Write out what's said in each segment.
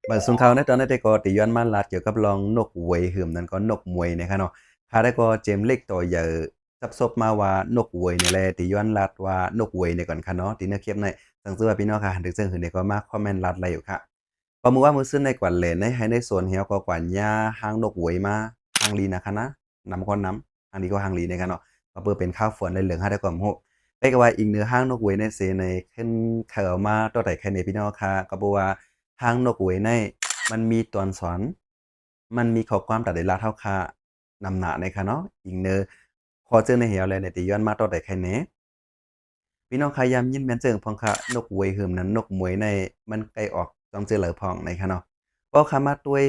เมื่อสุนเขาในตอนนั้นได้ก็ติย้อนมาลัดเกี่ยวกับลองนกหวยหืมนั้นก็นกมวยนะครับเนาะพาได้ก็เจมส์เล็กตัวใหญ่ซับซบมาว่านกหวยนี่แหละติย้อนลัดว่านกหวยเนี่ยก่อนค่ะเนาะติเนื้อเค็มในสังเกตว่าพี่น้องค่ะถึงซึ่งหือเนี่ยก็มาคอมเมนต์ลัดอะไรอยู่ค่ะพอมือว่ามือซึ่งในกวนเลนให้ในส่วนเหี่ยวก็กวนหญ้าหางนกหวยมาหางลีนะคะนะนำก้อนน้ำอันนี้ก็หางลีนะครับเนาะก็เพื่อเป็นข้าวฝนในเหลืองให้ได้ก่อนโหได้ก็ว่าอีกเนื้อหางนกหวยในเสในขึ้นเข่ามาตัวใดแค่ในพี่น้องค่ะก็บอกว่าหางนกหวยใน มันมีตัวอักษรมันมีข้อความตัดได้ลาเท่าค่านำหน้าในค่ะเนาะอิงเนอพอเจอในเหวเลยในที่ย้อนมาต่อได้แค่นี้พี่น้องขายามยินแม่นเจิงพองค่ะนกหวยหืมนั้นนกหมวยในมันไกลออกต้องเจอเหลือพองในค่ะเนาะก็คามาด้วย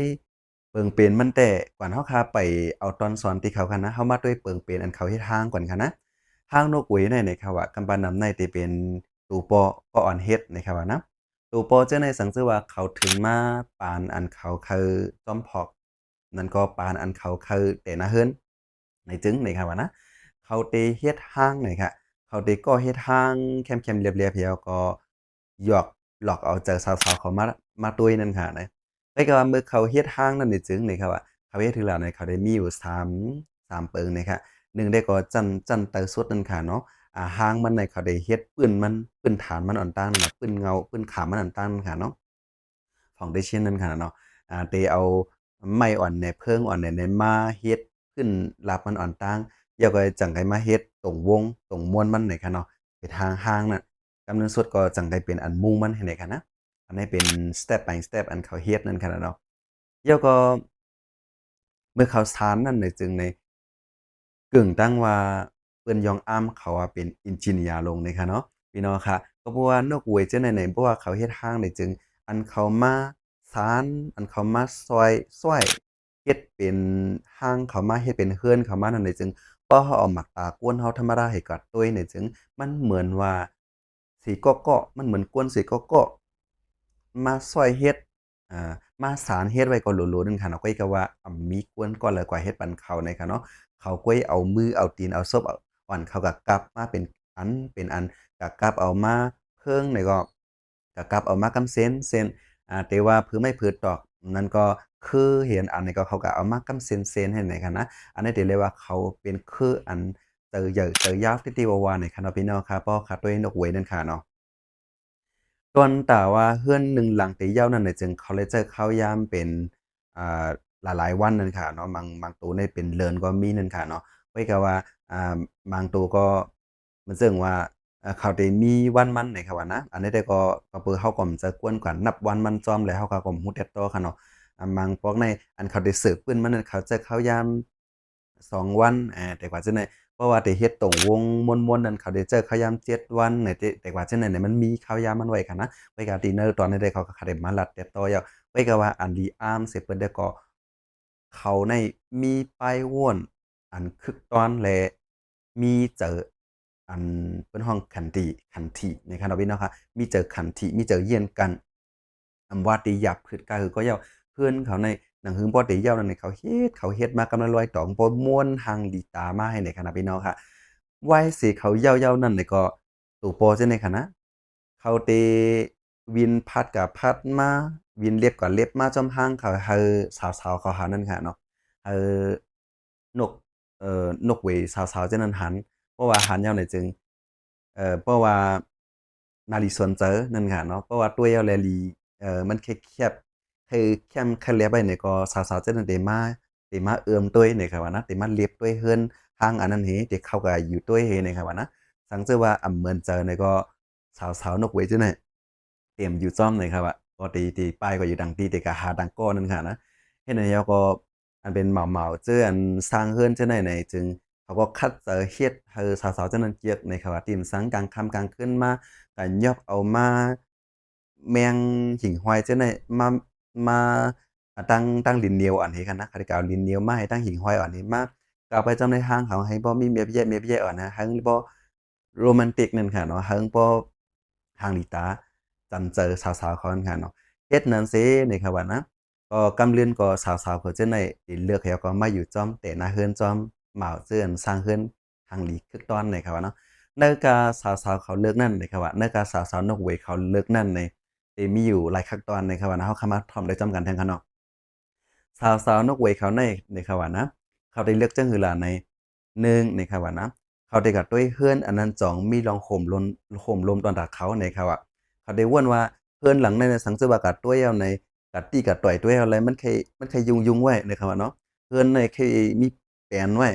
เปิงเป็นมันแต่กว่าเฮาคาไปเอาตอนสอนที่เขาค่ะนะเฮามาด้วยเปิงเป็นอันเขาเฮ็ดทางก่อนค่ะนะทางนกหวยในครับว่ากำปานนำในที่เป็นตูปอก็อ่อนเฮ็ดนะครับว่านะ ตูโปเจ้าในสังสือว่าเขาถึงมาปานอันเขาคือจอมพอกนั่นก็ปานอันเขาคือแต่นาเฮิรนในจึงในครับว่านะเขาเตเฮ็ดห้างนี่ค่ะเขาเตก็เฮ็ดห้างแคมๆเรียบๆเหี่ยวก็หยอกหลอกเอาใจสาวๆเขามาตุ้ยนั่นค่ะนะแต่ก็ว่าเมื่อเขาเฮ็ดห้างนั่นนี่จึงนี่ครับว่าเขาเฮ็ดถึงแล้วเนี่ยเขาได้มีอยู่สามเปิงนี่ค่ะหนึ่งได้ก็จันเตอสุดนั่นค่ะเนาะ หางมันในเขาได้เฮ็ดปืนมันปืนฐานมันอ่อนตั้งนั่นน่ะปืนเงาปืนขามมันอ่อนตั้งนั่นค่ะเนาะfoundation นั่นค่ะเนาะเตเอาไม้อ่อนเนี่ยเพิงอ่อนเนี่ยมาเฮ็ดขึ้นลาบมันอ่อนตั้งแล้วก็จั่งใดมาเฮ็ดตรงวงตรงม่วนมันนี่ค่ะเนาะเฮ็ดห่างๆนั่นกำเนิดสุดก็จั่งใดเป็นอันมุ่งมันให้ได้ค่ะนะอันนี้เป็น step by step อันเขาเฮ็ดนั่นค่ะเนาะแล้วก็เมื่อเขาสานนั่นน่ะจึงใน กึ่งตั้งว่าเปิ้นยองอ้ำเขาว่าเป็น engineer ลงนี่ค่ะเนาะพี่น้องค่ะก็เพราะว่านกเวยจังได๋ๆเพราะว่าเขาเฮ็ดทางได้จึงอันเขามาสานอันเขามาซอยเฮ็ดเป็นทางเขามาเฮ็ดเป็นเรือนเขามานั่นได้จึงพอเราเอาหมักตากวนเราธรรมดาให้กัดตุ้ยนี่จึงมันเหมือนว่าสิเกาะๆมันเหมือนกวนสิเกาะๆมาซอยเฮ็ดอ่ามาสานเฮ็ดไว้ก่อนโหลๆหนึ่งค่ะเนาะก็อีกว่ามีกวนก่อนแล้วกว่าเฮ็ดปันเขานี่ค่ะเนาะ เขาก้วยเอามือเอาตีนเอาซบเอาอ่อนเขาก็กลับมาเป็นอันก็กลับเอามาเพิ่งนี่ก็กลับเอามากำเส้นแต่ว่าผือไม้ผือตอกนั่นก็คือเห็นอันนี้ก็เขาก็เอามากำเส้นๆให้นี่ค่ะนะอันนี้ที่เรียกว่าเขาเป็นคืออันเตอใหญ่เตอยาวติๆวาวานี่ค่ะเนาะพี่น้องครับเพราะขาด้วยนกเวยนั่นค่ะเนาะ ส่วนแต่ว่าเรือนหนึ่งหลังตีเหย้านั่นน่ะจึงเขาเลยเจอข้าวยามเป็นอ่าหลายๆวันนั่นค่ะเนาะบางตัวเนี่ยเป็นเดือนก็มีนั่นค่ะเนาะไว้ก็ว่าอ่าบางตัวก็มันซึ่งว่าเขาได้มีวันมันนี่ค่ะว่านะอันนี้ได้ก็เพื่อเขาก็จะกวนกว่านับวันมันจอมแล้วเขาก็ฮู้แต่ต่อค่ะเนาะบางพวกในอันเขาได้สืบปื้นมันนั่นเขาจะข้าวยาม2 วันแต่กว่าจะได้ เพราะว่าที่เฮ็ดตรงวงม่วนๆนั่นเขาได้เจอข้าวยาม7วันเนี่ยแต่ว่าจังได๋เนี่ยมันมีข้าวยามมันไว้ค่ะนะไว้ก็ดินเนอร์ตอนนั้นได้เขาก็ได้มาลัดแต่ต่อยาวไว้ก็ว่าอันดีอาร์มเสร็จเปิ้นได้ก็เขาในมีป้ายว่วนอันคึกตอนและมีเจออันเปิ้นฮ้องขันธิในคันเอาไว้เนาะค่ะมีเจอขันธิมีเจอเยียนกันว่าติหยับพืชกาคือก็เย้าเพื่อนเขาในหนังหือบ่ได้เย้านั่นนี่เขาเฮ็ดมากำลังลอยตองบ่ม่วนหังดีตามาให้ในคณะพี่น้องค่ะไว้สิเขาเย้าๆนั่นนี่ก็ตู่ปอจังได๋ค่ะนะเขาเตวินพัดก็พัดมาวินเล็บก็เล็บมาจอมหังเขาหือสาวๆเขาหานั่นค่ะเนาะเอ่อนกนกเหวยสาวๆจังนั้นหันเพราะว่าหันยาวนี่จึงเพราะว่านาลีสวนเจอนั่นค่ะเนาะเพราะว่าตัวยาวแลลีมันแคบๆคือแคมคันแลบไว้นี่ก็สาวๆจังนั้นได้มาเอื้อมตุ้ยนี่ค่ะว่านะได้มาเล็บตุ้ยเฮือนทางอันนั้นเหที่เขาก็อยู่ตุ้ยเหนี่ค่ะว่านะสังเจอว่าอำเหมือนเจอนี่ก็สาวๆนกเหวยจังได๋เตรียมอยู่จ้อมนี่ครับว่าปกติที่ป้ายก็อยู่ดังตีแต่ก็หาดังก้อนั่นค่ะนะเฮ็ดให้แล้วก็อันเป็นเหมาๆเจออันสร้างเฮือนจังได๋นี่จึง เขาก็คัดเจอเฮ็ดให้สาวๆจั่งนั้นเจียกในเขาว่าติ่มซังกลางค่ำกลางคืนมาก็ยอบเอามาแมงหิ่งห้อยจั่งใดมาตั้งดินเหนียวอันนี้กันนะเขาก็เอาดินเหนียวมาให้ตั้งหิ่งห้อยอันนี้มาก็เอาไปจำในทางเขาให้บ่มีเมียแย่อันนะหั้งบ่โรแมนติกนั่นค่ะเนาะหั้งบ่ทางลีตาจันเจอสาวๆเขานั่นค่ะเนาะเฮ็ดนั้นสินี่ครับว่านะก็กำเลือนก็สาวๆเขาจั่งใดที่เลือกให้เขาก็มาอยู่จ้อมแต่หน้าเรือนจ้อม หมาเจือนสร้างขึ้นทางหลีกคึกตอนนี่ครับว่าเนาะในกาสาวๆเขาเลือกนั่นนี่ครับว่าในกาสาวๆนกเหวยเขาเลือกนั่นใน มีอยู่หลายขั้นตอนนะครับว่านะเฮาสามารถพร้อมได้จำกันแทงคันเนาะสาวๆนกเวยเขาในนะครับว่านะเขาได้เลือกจังหือหลาใน1นะครับว่านะเขาได้กับด้วยเฮือนอันนั้นจองมีรองโหมลมตอนตากเขานะครับว่าเขาได้ว่นว่าเฮือนหลังในน่ะสังสิว่ากัดด้วยเอาในกัดตี้กัดต่อยด้วยเอาอะไรมันเคยยุงไว้นะครับว่าเนาะเฮือนในเคยมีแปลนไว้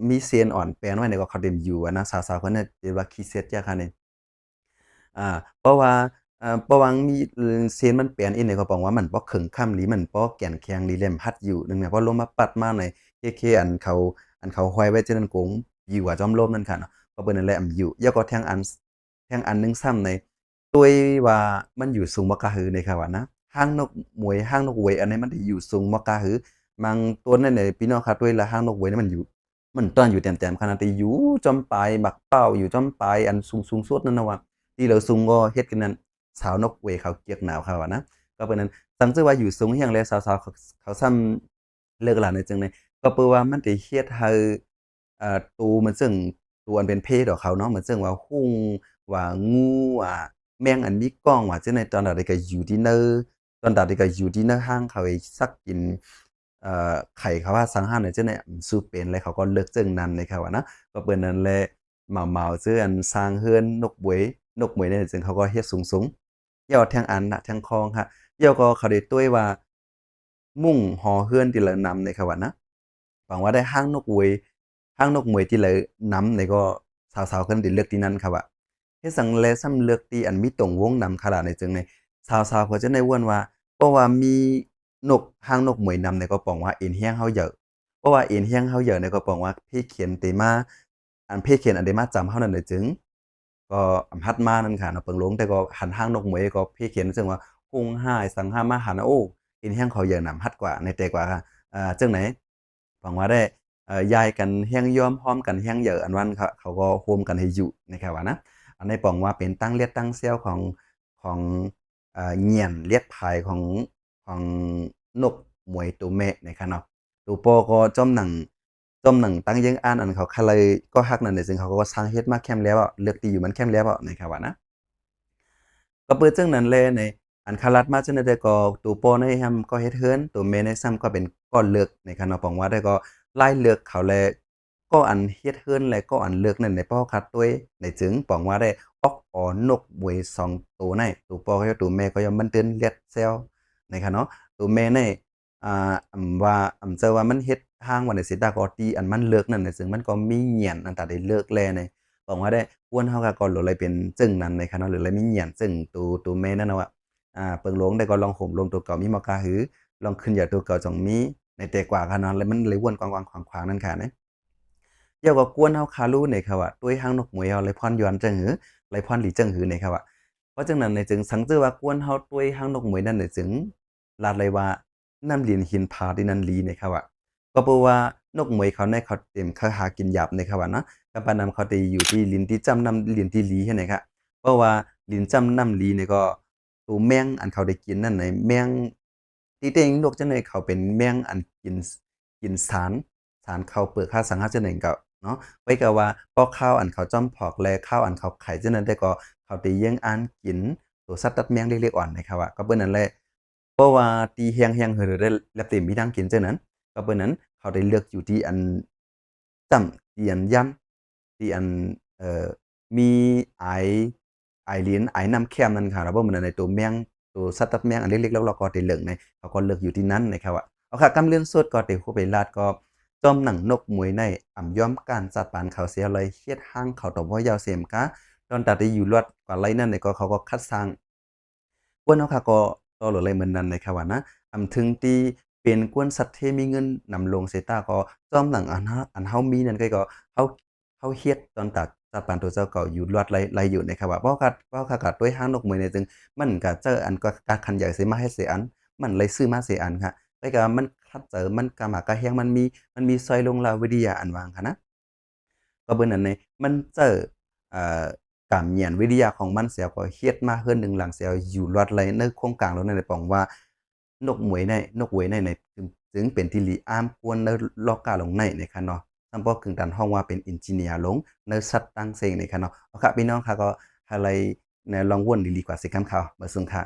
มีเซียนอ่อนแปลนไว้ในก็เขาได้อยู่อะนะสาวๆเพิ่นน่ะเรียกว่าขี้เสร็จจ้ะค่ะนี่ เพราะว่าเพราะว่ามีเซียนมันเปลี่ยนอีนี่เขาบอกว่ามันบ่ครึงค่ำหรือมันบ่แก่นแข็งหรือแหลมพัดอยู่นึงเนี่ยเพราะลมมาปัดมาในเคอันเขาห้อยไว้จั่งนั้นกงอยู่อะจอมลมนั่นค่ะเนาะเพราะเบิ่นนั่นแหละอยู่แล้วก็แทงอันหนึ่งซ้ำในด้วยว่ามันอยู่สูงบ่กะหือนี่ครับว่านะหางนกหมวยหางนกเหวยอันนี้มันได้อยู่สูงบ่กะหือบางตัวนั่นน่ะพี่น้องครับด้วยแล้วหางนกเหวยนี่มันต้อนอยู่แต้มๆขนาดที่อยู่จอมปลายบักเป้าอยู่จอมปลายอันสูงๆสุดนั่นน่ะว่า ที่เราซุงก็เฮ็ดกันนั้นสาวนกเวยเขาเกียกหนาวเขาอะนะก็เป็นนั้นสังเกตว่าอยู่สูงเฮียงแลสาวๆเขาซ้ำเลิกลาในจังได๋ก็เปื่อว่ามันได้เฮ็ดให้ตูมันซึ่งตัวอันเป็นเพศของเขาเนาะมันซึ่งว่าหุ้งว่างูว่าแมงอันมีก้องว่าจังได๋ตอนใดก็อยู่ที่เนอตอนใดก็อยู่ที่เนอห้างเขาไอ้ซักกินไข่เขาว่าสังหารน่ะจังได๋สู้เป็นแล้วเขาก็เลิกจึงนั้นนะครับว่านะก็เปิ้นนั่นแหละเหมาๆซื่ออันสร้างเรือนนกเหวยเนี่ยซึ่งเขาก็เฮ็ดสูงๆยอดแทงอันน่ะแทงคองค่ะยอก็เขาได้ตุ้ยว่ามุ่งหอเรือนที่ละนำในเขาว่านะหวังว่าได้ห้างนกเหวยที่ละนำนี่ก็สาวๆเพิ่นได้เลือกที่นั้นครับว่าเฮ็ดสังแลซ้ำเลือกที่อันมีตรงวงนำขนาดในจึงในสาวๆเขาจะได้ว้วนว่าเพราะว่ามีห้างนกเหวยนำเนี่ยก็ปองว่าเอ็นเฮียงเฮาเยอะเพราะว่าเอ็นเฮียงเฮาเยอะเนี่ยก็ปองว่าพี่เขียนเตมาอันพี่เขียนอันเดมาจำเฮานั่นน่ะจึง ก็อำฮัดมานั่นค่ะเนาะเปิงหลวงแต่ก็หันห้างนกเหมยก็พี่เขียนซึ่งว่าฮุงห้ายสังหามาหันโอ้อินแฮงเขาเยอะนำฮัดกว่าในแต่กว่าจังไหนหวังว่าได้ย้ายกันแฮงยอมพร้อมกันแฮงเยอะอันวันเขาก็โฮมกันให้อยู่นะครับว่านะอันนี้ปองว่าเป็นตั้งเลียดตั้งเซี่ยวของเหยี่ยนเลียดพายของนกหมวยตัวแม่นะครับเนาะตัวพ่อก็จ้อมหนังตั้งยังอ่านอันเขาคาเลยก็ฮักนั่นน่ะซึ่งเขาก็สร้างเฮ็ดมาแคมป์แล้วอะเลือกที่อยู่มันแคมป์แล้วอะนะครับว่านะก็เปิดจั่งนั้นแลในอันคารัดมาจั่งใดแต่ก็ตัวพ่อในแฮมก็เฮ็ดเรือนตัวแม่ในซ้ำก็เป็นก้อนเลือกนะครับเนาะปองว่าได้ก็รายเลือกเขาแลก็อันเฮ็ดเรือนและก็อันเลือกนั่นในป้อคัดตัวยในจึงปองว่าได้ออกออนกบวยสองตัวในตัวพ่อกับตัวแม่ก็ย่อมมันเตือนเลียดแซวนะครับเนาะตัวแม่ใน ว่าเจอว่ามันเฮ็ดทางว่าได้สิตากอตีอันมันเลิกนั่นน่ะซึ่งมันก็มีเงียนอันตาได้เลิกแลนี่บอกว่าได้ควรเฮาก็ก่อนโหลดเลยเป็นจึงนั้นในคันเนาะหรือเลยมีเงียนซึ่งตูแม่นั่นน่ะว่าเปิงหลวงได้ก็ลองห่มลงตัวเก่ามีมอกาหือลองขึ้นอยากตัวเก่าจองมีในแต่กว่าคันเนาะแล้วมันเลยวนกวางๆขวางๆนั่นค่ะนะเกี่ยวกับกวนเฮาคารู้นี่ครับว่าตุ้ยหางนกหมวยเฮาเลยพรย้อนจังหือเลยพรหลีจังหือนี่ครับว่าเพราะจังนั้นนี่จึงสังเจอว่ากวนเฮาตุ้ยหางนกหมวยนั่นนี่จึงลาดเลยว่า น้ำเหรียญหินผาที่นั่นลีเนี่ยครับว่าก็เพราะว่านกเหมยเขาในเขาเต็มเขาหากินหยาบเนี่ยครับว่าเนาะกับปานนั้นเขาจะอยู่ที่ลิ้นที่จ้ำน้ำลิ้นที่ลีใช่ไหมครับเพราะว่าลิ้นจ้ำน้ำลีเนี่ยก็ตัวแมงอันเขาได้กินนั่นน่ะแมงที่แต่งนกจังได๋เขาเป็นแมงอันกินสารข้าวเปลือกข้าวสังหาจังได๋ก็เนาะไว้ก็ว่าพอข้าวอันเขาจ้อมพอกและข้าวอันเขาไข่จังนั้นแต่ก็เขาได้แย่งอานกินตัวสัตว์ตัดแมงเล็กๆอ่อนนะครับว่าก็เบิ่นนั่นแหละ เพราะว่าที่เฮียงๆเหินได้แล้วแต่มีทางกินเจ้านั้นก็เปิ้นนั้นเขาได้เลือกอยู่ที่อันจ้ำที่อันยันที่อันเอ่อมีอายอายเหรียญอายน้ำแค้มนั่นค่ะแล้วบ่เหมือนอันใดตัวแมงตัวสัตว์ตัดแมงอันเล็กๆแล้วเราก็ได้เลือกในเขาก็เลือกอยู่ที่นั้นนะครับว่าเอาค่ะกำเรื่องสดก็ได้คู่ไปลาดก็จอมหนังนกมวยในอ่ำย้อมการสัตว์ปานเขาเสียเลยเฮ็ดห้างเขาตอบว่ายาวเสียมกะตอนตัดได้อยู่รอดกว่าไรนั่นนี่ก็เขาก็คัดสร้าง กวนเนาะค่ะก็ต่อหลดเลยเหมือนนั้นเลยครับว่านะถึงที่เป็นกวนสัตว์ที่มีเงินนำลงเสยตาก็จ้อมหลังอันเฮามีนั่นก็เฮาเฮาเฮ็ดตอนตัดตาปานตัวเจ้าเก่าอยู่รอดไลอยู่นะครับว่าเพราะกัดด้วยหางนกมื้อนี้จึงมันก็เจออันก็กะคันใหญ่สิมาเฮ็ดเสียอันมันเลยซื้อมาเสียอันค่ะแต่ก็มันคัดเจอมันกะหมากกะแฮงมันมีซอยลงลาวิทยาอันว่าหั้นค่ะนะ ก็เบิ่นอันนี้มันเจอการเรียนวิทยาของมันเสียก็เฮ็ดมาเฮือนหนึ่งหลังเสียอยู่รอดไหลในโครงกลางแล้วนั่นได้ปองว่านกเหวยในจึงเป็นที่ลีอ้ามกวนในลอกกาลงในค่ะเนาะนำบ่กึ่งตันฮ้องว่าเป็น engineer ลงในสัตว์ต่างเซงนี่ค่ะเนาะเอาค่ะพี่น้องค่ะก็อะไรแนวลองวนดีๆกว่าสิคำข่าวเบิ่งซุค่ะ